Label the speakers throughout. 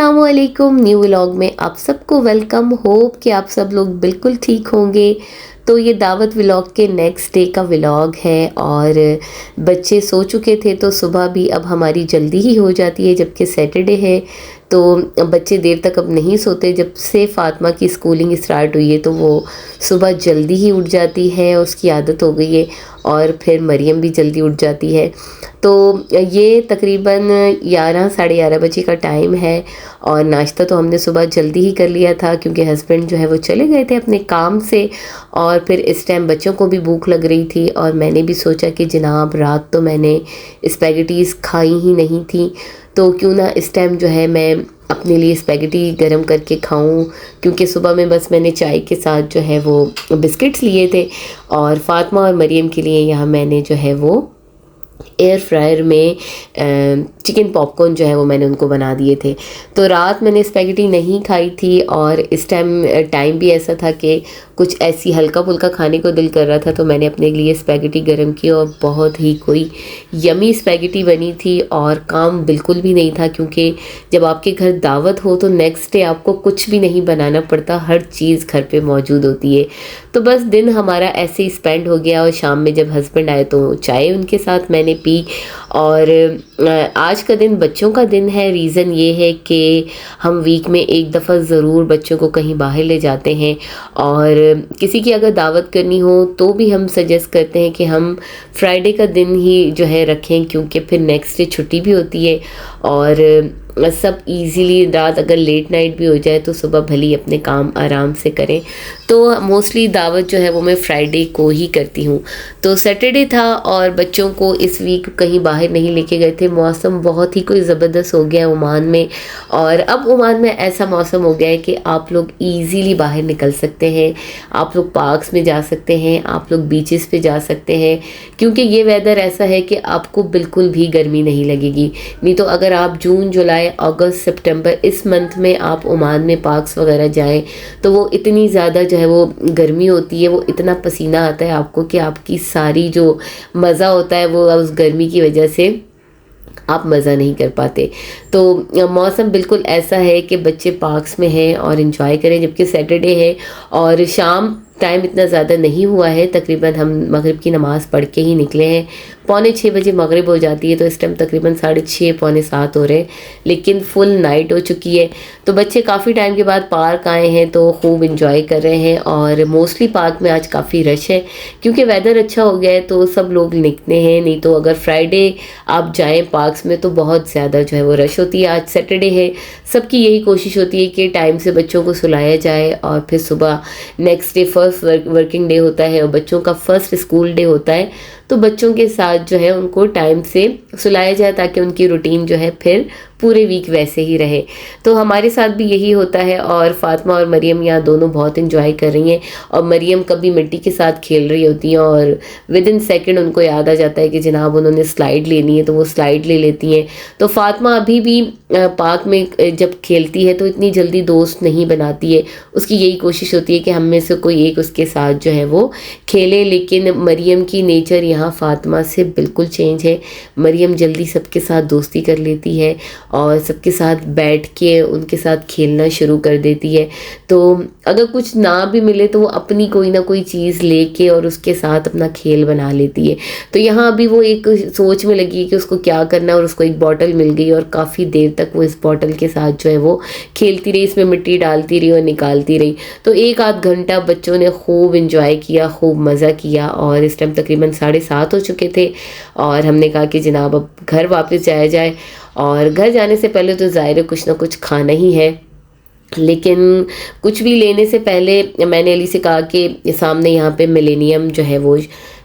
Speaker 1: अस्सलाम वालेकुम। New vlog में आप सबको वेलकम। होप कि आप सब लोग बिल्कुल ठीक होंगे। तो ये दावत व्लॉग के नेक्स्ट डे का व्लॉग है और बच्चे सो चुके थे तो सुबह भी अब हमारी जल्दी ही हो जाती है, जबकि सैटरडे है तो बच्चे देर तक अब नहीं सोते। जब से फ़ातिमा की स्कूलिंग स्टार्ट हुई है तो वो सुबह जल्दी ही उठ जाती है, उसकी आदत हो गई है। और फिर मरियम भी जल्दी उठ जाती है। तो ये तकरीबन 11 साढ़े 11 बजे का टाइम है और नाश्ता तो हमने सुबह जल्दी ही कर लिया था क्योंकि हस्बैंड जो है वो चले गए थे अपने काम से। और फिर इस टाइम बच्चों को भी भूख लग रही थी और मैंने भी सोचा कि जनाब रात तो मैंने स्पैगेटीज़ खाई ही नहीं थी, तो क्यों ना इस टाइम जो है मैं अपने लिए स्पैगेटी गरम करके खाऊं। क्योंकि सुबह में बस मैंने चाय के साथ जो है वो बिस्किट्स लिए थे और फ़ातिमा और मरियम के लिए यहाँ मैंने जो है वो एयर फ्रायर में चिकन पॉपकॉर्न जो है वो मैंने उनको बना दिए थे। तो रात मैंने स्पैगेटी नहीं खाई थी और इस टाइम भी ऐसा था कि कुछ ऐसी हल्का फुल्का खाने को दिल कर रहा था, तो मैंने अपने लिए स्पैगेटी गरम की और बहुत ही कोई यमी स्पैगेटी बनी थी। और काम बिल्कुल भी नहीं था क्योंकि जब आपके घर दावत हो तो नेक्स्ट डे आपको कुछ भी नहीं बनाना पड़ता, हर चीज़ घर पे मौजूद होती है। तो बस दिन हमारा ऐसे ही स्पेंड हो गया और शाम में जब हस्बैंड आए तो चाय उनके साथ मैंने पी। और आज का दिन बच्चों का दिन है। रीज़न ये है कि हम वीक में एक दफ़ा ज़रूर बच्चों को कहीं बाहर ले जाते हैं और किसी की अगर दावत करनी हो तो भी हम सजेस्ट करते हैं कि हम फ्राइडे का दिन ही जो है रखें, क्योंकि फिर नेक्स्ट डे छुट्टी भी होती है और सब इजीली रात अगर लेट नाइट भी हो जाए तो सुबह भली अपने काम आराम से करें। तो मोस्टली दावत जो है वो मैं फ्राइडे को ही करती हूँ। तो सैटरडे था और बच्चों को इस वीक कहीं बाहर नहीं लेके गए थे। मौसम बहुत ही कोई ज़बरदस्त हो गया है ओमान में, और अब ओमान में ऐसा मौसम हो गया है कि आप लोग ईज़िली बाहर निकल सकते हैं, आप लोग पार्क्स में जा सकते हैं, आप लोग बीचेस पे जा सकते हैं, क्योंकि ये वेदर ऐसा है कि आपको बिल्कुल भी गर्मी नहीं लगेगी। नहीं तो अगर आप जून जुलाई अगस्त सितंबर इस मंथ में आप ओमान में पार्क्स वगैरह जाएं तो वो इतनी ज़्यादा जो है वो गर्मी होती है, वो इतना पसीना आता है आपको कि आपकी सारी जो मज़ा होता है वो उस गर्मी की वजह से आप मज़ा नहीं कर पाते। तो मौसम बिल्कुल ऐसा है कि बच्चे पार्क्स में हैं और इन्जॉय करें, जबकि सैटरडे है और शाम टाइम इतना ज़्यादा नहीं हुआ है। तकरीबन हम मगरिब की नमाज़ पढ़ के ही निकले हैं। 6:45 बजे मगरिब हो जाती है, तो इस टाइम तकरीबन 6:30 पौने 7 हो रहे हैं, लेकिन फुल नाइट हो चुकी है। तो बच्चे काफ़ी टाइम के बाद पार्क आए हैं तो खूब इंजॉय कर रहे हैं। और मोस्टली पार्क में आज काफ़ी रश है क्योंकि वेदर अच्छा हो गया है तो सब लोग निकले हैं। नहीं तो अगर फ्राइडे आप जाएँ पार्क्स में तो बहुत ज़्यादा जो है वो रश होती है। आज सैटरडे है, सबकी यही कोशिश होती है कि टाइम से बच्चों को सुलाया जाए और फिर सुबह next day first working day होता है और बच्चों का फर्स्ट स्कूल डे होता है, तो बच्चों के साथ जो है उनको टाइम से सुलाया जाए ताकि उनकी रूटीन जो है फिर पूरे वीक वैसे ही रहे। तो हमारे साथ भी यही होता है और फ़ातिमा और मरियम यहाँ दोनों बहुत इंजॉय कर रही हैं। और मरियम कभी मिट्टी के साथ खेल रही होती हैं और विद इन सेकेंड उनको याद आ जाता है कि जनाब उन्होंने स्लाइड लेनी है तो वो स्लाइड ले लेती हैं। तो फ़ातिमा अभी भी पार्क में जब खेलती है तो इतनी जल्दी दोस्त नहीं बनाती है, उसकी यही कोशिश होती है कि हम में से कोई एक उसके साथ जो है वो खेले। लेकिन मरियम की नेचर यहाँ फ़ातिमा से बिल्कुल चेंज है। मरियम जल्दी सबके साथ दोस्ती कर लेती है और सबके साथ बैठ के उनके साथ खेलना शुरू कर देती है। तो अगर कुछ ना भी मिले तो वो अपनी कोई ना कोई चीज़ लेके और उसके साथ अपना खेल बना लेती है। तो यहाँ अभी वो एक सोच में लगी कि उसको क्या करना है और उसको एक बॉटल मिल गई और काफ़ी देर तक वो इस बॉटल के साथ जो है वो खेलती रही, इसमें मिट्टी डालती रही और निकालती रही। तो 1 आध घंटा बच्चों ने खूब इंजॉय किया, खूब मज़ा किया। और इस टाइम तकरीबन 7:30 हो चुके थे और हमने कहा कि जनाब अब घर वापस जाया जाए। और घर जाने से पहले तो ज़ाहिर है कुछ ना कुछ खाना ही है, लेकिन कुछ भी लेने से पहले मैंने अली से कहा कि सामने यहाँ पे मिलेनियम जो है वो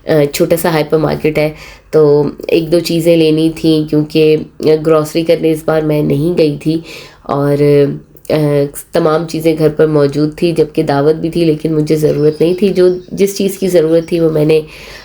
Speaker 1: छोटा सा हाइपर मार्केट है, तो 1-2 चीज़ें लेनी थी क्योंकि ग्रॉसरी करने इस बार मैं नहीं गई थी। और تمام چیزیں گھر پر موجود تھی، جبکہ دعوت بھی تھی لیکن مجھے ضرورت نہیں تھی. جس چیز کی ضرورت تھی وہ میں نے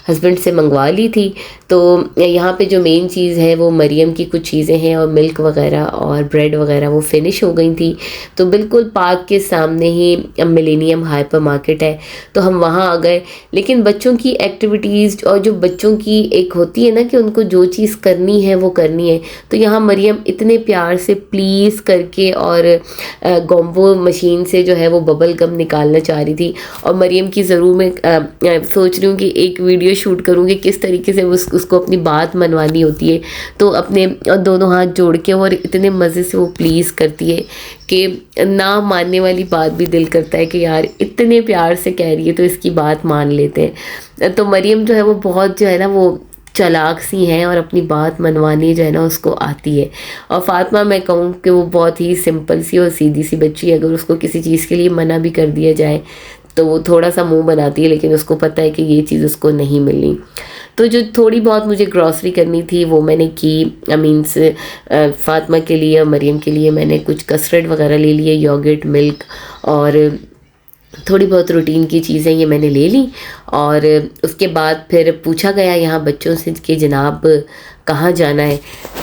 Speaker 1: ہسبینڈ سے منگوا لی تھی. تو یہاں پہ جو مین چیز ہے وہ مریم کی کچھ چیزیں ہیں اور ملک وغیرہ اور بریڈ وغیرہ وہ فنش ہو گئی تھی. تو بالکل پارک کے سامنے ہی ملینیم ہائپر مارکیٹ ہے تو ہم وہاں آ گئے. لیکن بچوں کی ایکٹیویٹیز اور جو بچوں کی ایک ہوتی ہے نا کہ ان کو جو چیز کرنی ہے وہ کرنی ہے، تو یہاں مریم اتنے پیار سے پلیز کر کے اور گومبو مشین سے جو ہے وہ ببل گم نکالنا چاہ رہی تھی. اور مریم کی ضرور میں سوچ رہی ہوں کہ ایک ویڈیو شوٹ کروں گی کس طریقے سے اس کو اپنی بات منوانی ہوتی ہے. تو اپنے دونوں ہاتھ جوڑ کے اور اتنے مزے سے وہ پلیز کرتی ہے کہ نہ ماننے والی بات بھی دل کرتا ہے کہ یار اتنے پیار سے کہہ رہی ہے تو اس کی بات مان لیتے ہیں. تو مریم جو ہے وہ بہت جو ہے نا وہ چلاک سی ہیں اور اپنی بات منوانی جو ہے نا اس کو آتی ہے. اور فاطمہ میں کہوں کہ وہ بہت ہی سمپل سی اور سیدھی سی بچی ہے. اگر اس کو کسی چیز کے لیے منع بھی کر دیا جائے تو وہ تھوڑا سا منہ بناتی ہے، لیکن اس کو پتہ ہے کہ یہ چیز اس کو نہیں ملنی. تو جو تھوڑی بہت مجھے گروسری کرنی تھی وہ میں نے کی. مینس فاطمہ کے لیے اور مریم کے لیے میں نے کچھ کسٹرڈ وغیرہ لے لیے، یوگرٹ، ملک اور تھوڑی بہت روٹین کی چیزیں یہ میں نے لے لیں. اور اس کے بعد پھر پوچھا گیا یہاں بچوں سے کہ جناب کہاں جانا ہے.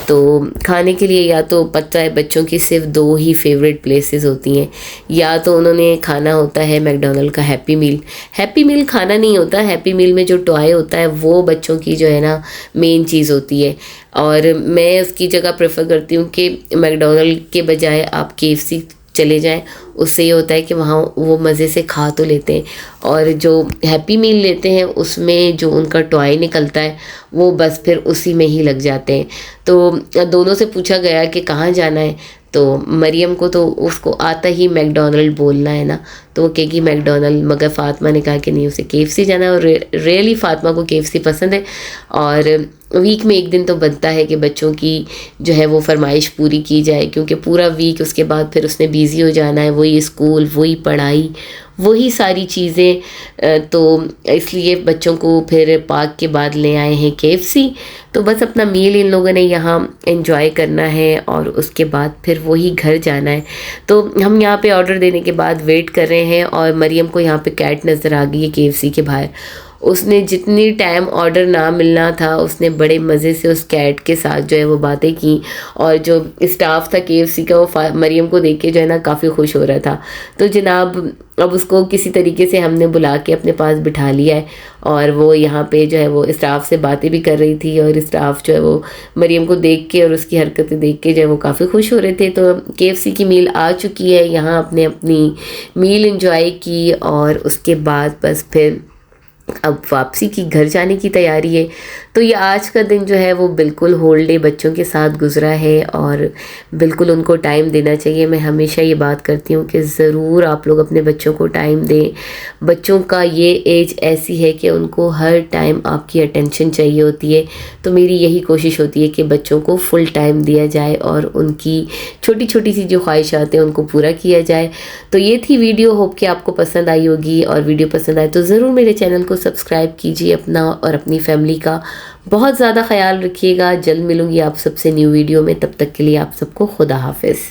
Speaker 1: تو کھانے کے لیے یا تو پتہ ہے بچوں کی صرف 2 ہی فیوریٹ پلیسز ہوتی ہیں، یا تو انہوں نے کھانا ہوتا ہے میکڈونلڈ کا ہیپی میل. ہیپی میل کھانا نہیں ہوتا، ہیپی میل میں جو ٹوائے ہوتا ہے وہ بچوں کی جو ہے نا مین چیز ہوتی ہے. اور میں اس کی جگہ پریفر کرتی ہوں کہ میکڈونلڈ کے بجائے آپ KFC چلے جائیں. اس سے یہ ہوتا ہے کہ وہاں وہ مزے سے کھا تو لیتے ہیں، اور جو ہیپی میل لیتے ہیں اس میں جو ان کا ٹوائے نکلتا ہے وہ بس پھر اسی میں ہی لگ جاتے ہیں. تو دونوں سے پوچھا گیا کہ کہاں جانا ہے. تو مریم کو تو اس کو آتا ہی میکڈونلڈ بولنا ہے نا، تو وہ کہے گی میکڈونلڈ. مگر فاطمہ نے کہا کہ نہیں، اسے KFC جانا ہے. اور ریئلی فاطمہ کو KFC پسند ہے. اور ویک میں ایک دن تو بنتا ہے کہ بچوں کی جو ہے وہ فرمائش پوری کی جائے، کیونکہ پورا ویک اس کے بعد پھر اس نے بیزی ہو جانا ہے. وہی اسکول، وہی پڑھائی، وہی ساری چیزیں. تو اس لیے بچوں کو پھر پارک کے بعد لے آئے ہیں KFC. تو بس اپنا میل ان لوگوں نے یہاں انجوائے کرنا ہے اور اس کے بعد پھر وہی گھر جانا ہے. تو ہم یہاں پہ آرڈر دینے کے بعد ویٹ کر رہے ہیں، اور مریم کو یہاں پہ کیٹ نظر آ گئی ہے KFC کے باہر. اس نے جتنی ٹائم آرڈر نہ ملنا تھا اس نے بڑے مزے سے اس کیٹ کے ساتھ جو ہے وہ باتیں کی. اور جو اسٹاف تھا KFC کا وہ مریم کو دیکھ کے جو ہے نا کافی خوش ہو رہا تھا. تو جناب اب اس کو کسی طریقے سے ہم نے بلا کے اپنے پاس بٹھا لیا ہے، اور وہ یہاں پہ جو ہے وہ اسٹاف سے باتیں بھی کر رہی تھی. اور اسٹاف جو ہے وہ مریم کو دیکھ کے اور اس کی حرکتیں دیکھ کے جو ہے وہ کافی خوش ہو رہے تھے. تو KFC کی میل آ چکی ہے، یہاں اپنے اپنی میل انجوائے کی، اور اس کے بعد بس پھر اب واپسی کی، گھر جانے کی تیاری ہے. تو یہ آج کا دن جو ہے وہ بالکل ہول ڈے بچوں کے ساتھ گزرا ہے، اور بالکل ان کو ٹائم دینا چاہیے. میں ہمیشہ یہ بات کرتی ہوں کہ ضرور آپ لوگ اپنے بچوں کو ٹائم دیں. بچوں کا یہ ایج ایسی ہے کہ ان کو ہر ٹائم آپ کی اٹینشن چاہیے ہوتی ہے. تو میری یہی کوشش ہوتی ہے کہ بچوں کو فل ٹائم دیا جائے اور ان کی چھوٹی چھوٹی سی جو خواہشات ہیں ان کو پورا کیا جائے. تو یہ تھی ویڈیو، ہوپ کہ آپ کو پسند آئی ہوگی. اور ویڈیو پسند آئے تو ضرور میرے چینل کو سبسکرائب کیجیے. اپنا اور اپنی فیملی کا بہت زیادہ خیال رکھیے گا. جلد ملوں گی آپ سب سے نیو ویڈیو میں، تب تک کے لیے آپ سب کو خدا حافظ.